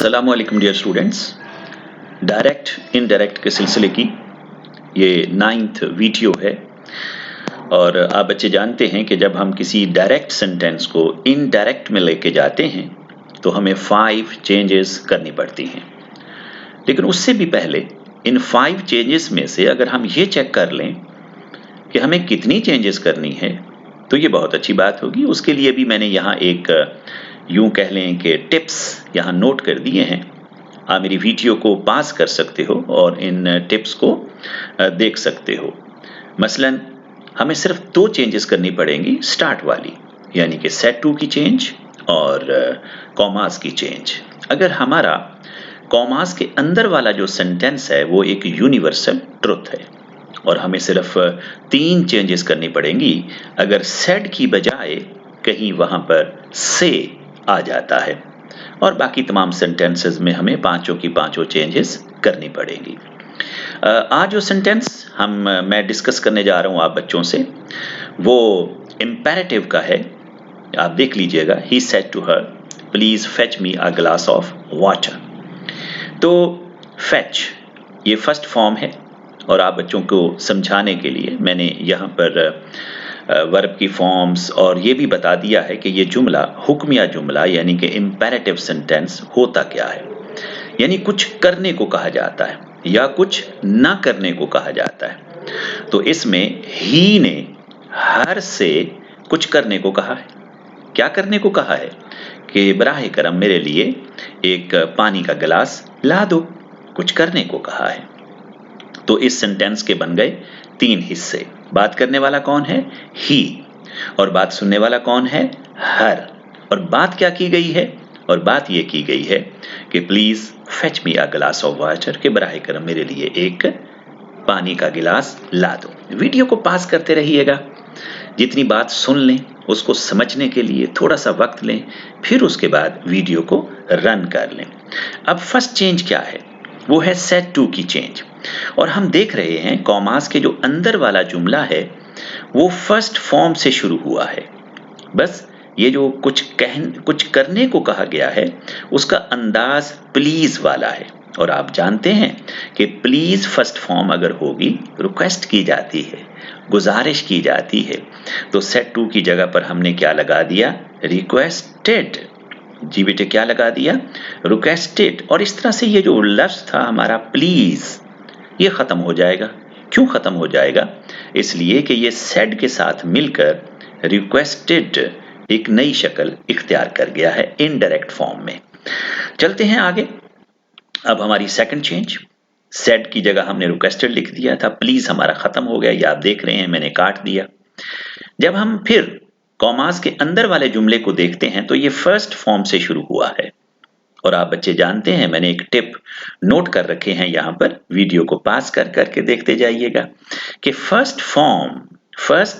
अस्सलाम वालेकुम dear students. Direct indirect के सिलसिले की ये 9th वीडियो है और आप बच्चे जानते हैं कि जब हम किसी डायरेक्ट सेंटेंस को इनडायरेक्ट में लेके जाते हैं तो हमें 5 चेंजेस करनी पड़ती हैं। लेकिन उससे भी पहले इन 5 चेंजेस में से अगर हम ये चेक कर लें कि हमें कितनी चेंजेस करनी है तो ये बहुत अच्छी बात होगी। उसके लिए भी मैंने यहाँ एक यूं कह लें कि टिप्स यहाँ नोट कर दिए हैं। आप मेरी वीडियो को पास कर सकते हो और इन टिप्स को देख सकते हो। मसलन हमें सिर्फ 2 चेंजेस करनी पड़ेंगी स्टार्ट वाली, यानी कि सेट टू की चेंज और कॉमास की चेंज। अगर हमारा कॉमास के अंदर वाला जो सेंटेंस है वो एक यूनिवर्सल ट्रुथ है और हमें सिर्फ 3 चेंजेस करनी पड़ेंगी अगर सेड की बजाय कहीं वहां पर से आ जाता है, और बाकी तमाम सेंटेंसेस में हमें पांचों की पांचों चेंजेस करनी पड़ेंगी। आज जो सेंटेंस मैं डिस्कस करने जा रहा हूं आप बच्चों से वो इंपेरेटिव का है। आप देख लीजिएगा, he said to her please fetch me a glass of water. तो फेच ये फर्स्ट फॉर्म है और आप बच्चों को समझाने के लिए मैंने यहाँ पर वर्ब की फॉर्म्स और ये भी बता दिया है कि ये जुमला हुक्मिया जुमला यानी कि इंपेरेटिव सेंटेंस होता क्या है। यानी कुछ करने को कहा जाता है या कुछ ना करने को कहा जाता है। तो इसमें ही ने हर से कुछ करने को कहा है। क्या करने को कहा है कि बराहे करम मेरे लिए एक पानी का गिलास ला दो। कुछ करने को कहा है। तो इस सेंटेंस के बन गए 3 हिस्से। बात करने वाला कौन है? ही। और बात सुनने वाला कौन है? हर। और बात क्या की गई है? और बात ये की गई है कि please fetch me a glass of water, के बराहे करम मेरे लिए एक पानी का गिलास ला दो। वीडियो को पास करते रहिएगा। जितनी बात सुन लें उसको समझने के लिए थोड़ा सा वक्त लें, फिर उसके बाद वीडियो को रन कर लें। अब फर्स्ट चेंज क्या है? वो है सेट टू की चेंज। और हम देख रहे हैं कॉमास के जो अंदर वाला जुमला है वो फर्स्ट फॉर्म से शुरू हुआ है। बस ये जो कुछ करने को कहा गया है उसका अंदाज प्लीज वाला है। और आप जानते हैं कि प्लीज फर्स्ट फॉर्म अगर होगी, रिक्वेस्ट की जाती है, गुजारिश की जाती है, तो सेट टू की जगह पर हमने क्या लगा दिया? रिक्वेस्टेड। जी बेटे, क्या लगा दिया? रिक्वेस्टेड। और इस तरह से ये जो लफ्ज था हमारा प्लीज, ये खत्म हो जाएगा। क्यों खत्म हो जाएगा? इसलिए कि ये सेड के साथ मिलकर रिक्वेस्टेड एक नई शक्ल इख्तियार कर गया है इनडायरेक्ट फॉर्म में। चलते हैं आगे। अब हमारी सेकंड चेंज, सेड की जगह हमने रिक्वेस्टेड लिख दिया था, प्लीज हमारा खत्म हो गया। ये आप देख रहे हैं मैंने काट दिया। जब हम फिर कॉमास के अंदर वाले जुमले को देखते हैं तो ये फर्स्ट फॉर्म से शुरू हुआ है। और आप बच्चे जानते हैं मैंने एक टिप नोट कर रखे हैं यहाँ पर, वीडियो को पास कर करके देखते जाइएगा कि फर्स्ट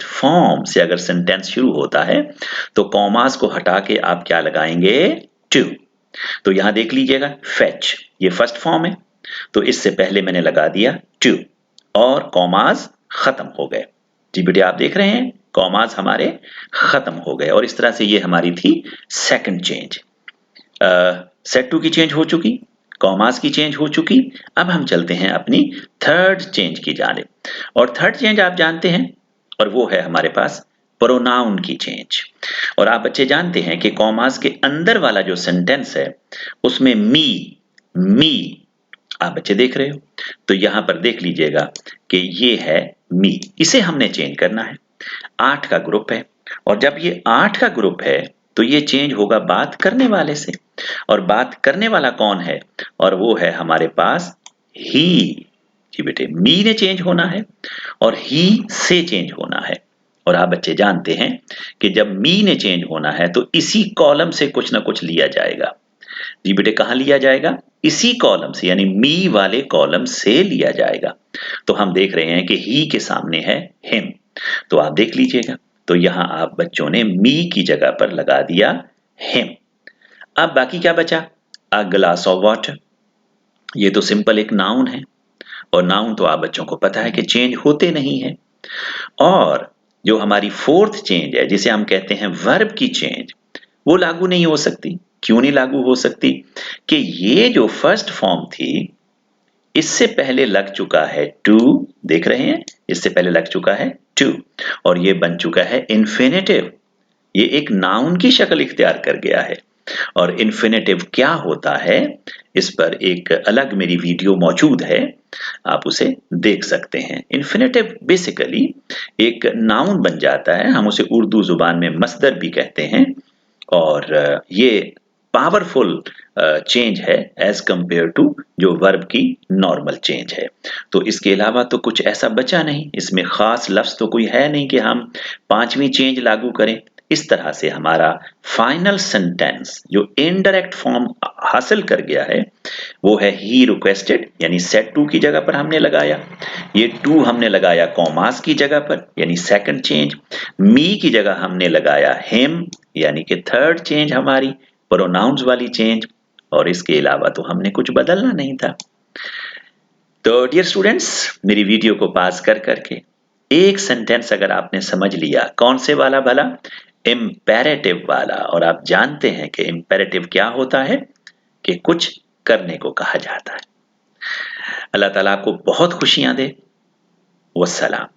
फॉर्म से अगर सेंटेंस शुरू होता है तो कॉमास को हटा के आप क्या लगाएंगे? टू। तो यहां देख लीजिएगा, फेच ये फर्स्ट फॉर्म है तो इससे पहले मैंने लगा दिया टू और कॉमास खत्म हो गए। जी बेटे, आप देख रहे हैं कॉमास हमारे खत्म हो गए। और इस तरह से ये हमारी थी सेकंड चेंज। सेट टू की चेंज हो चुकी, कॉमास की चेंज हो चुकी। अब हम चलते हैं अपनी थर्ड चेंज की जानिब। और थर्ड चेंज आप जानते हैं और वो है हमारे पास प्रोनाउन की चेंज। और आप बच्चे जानते हैं कि कॉमास के अंदर वाला जो सेंटेंस है उसमें मी आप बच्चे देख रहे हो, तो यहां पर देख लीजिएगा कि ये है मी। इसे हमने चेंज करना है। 8 का ग्रुप है और जब ये 8 का ग्रुप है तो ये चेंज होगा बात करने वाले से। और बात करने वाला कौन है? और वो है हमारे पास ही। जी बेटे, मी ने चेंज होना है और ही से चेंज होना है। और आप बच्चे जानते हैं कि जब मी ने चेंज होना है तो इसी कॉलम से कुछ ना कुछ लिया जाएगा। जी बेटे, कहां लिया जाएगा? इसी कॉलम से, यानी मी वाले कॉलम से लिया जाएगा। तो हम देख रहे हैं कि ही के सामने है हिम, तो आप देख लीजिएगा। तो यहां आप बच्चों ने मी की जगह पर लगा दिया हिम। अब बाकी क्या बचा? अ ग्लास ऑफ वाटर। ये तो सिंपल एक नाउन है और नाउन तो आप बच्चों को पता है कि चेंज होते नहीं है। और जो हमारी फोर्थ चेंज है जिसे हम कहते हैं वर्ब की चेंज, वो लागू नहीं हो सकती। क्यों नहीं लागू हो सकती कि ये जो फर्स्ट फॉर्म थी इससे पहले लग चुका है टू, देख रहे हैं, इससे पहले लग चुका है टू और ये बन चुका है इन्फिनेटिव। ये एक नाउन की शक्ल इख्तियार कर गया है। और इन्फिनेटिव क्या होता है इस पर एक अलग मेरी वीडियो मौजूद है, आप उसे देख सकते हैं। इन्फिनेटिव बेसिकली एक नाउन बन जाता है, हम उसे उर्दू जुबान में मस्दर भी कहते हैं और ये पावरफुल चेंज है एज कंपेयर टू जो वर्ब की नॉर्मल चेंज है। तो इसके अलावा तो कुछ ऐसा बचा नहीं, इसमें खास लफ्ज तो कोई है नहीं कि हम पांचवी चेंज लागू करें। इस तरह से हमारा फाइनल सेंटेंस जो इनडायरेक्ट फॉर्म हासिल कर गया है वो है ही रिक्वेस्टेड, यानी सेड टू की जगह पर हमने लगाया, ये टू हमने लगाया कॉमास की जगह पर यानी सेकंड चेंज, मी की जगह हमने लगाया हिम यानी कि थर्ड चेंज हमारी प्रोनाउंस वाली चेंज, और इसके अलावा तो हमने कुछ बदलना नहीं था। तो डियर स्टूडेंट्स, मेरी वीडियो को पास कर करके एक सेंटेंस अगर आपने समझ लिया, कौन से वाला भला, इंपेरेटिव वाला, और आप जानते हैं कि इंपेरेटिव क्या होता है कि कुछ करने को कहा जाता है। अल्लाह ताला आपको बहुत खुशियां दे। वस्सलाम।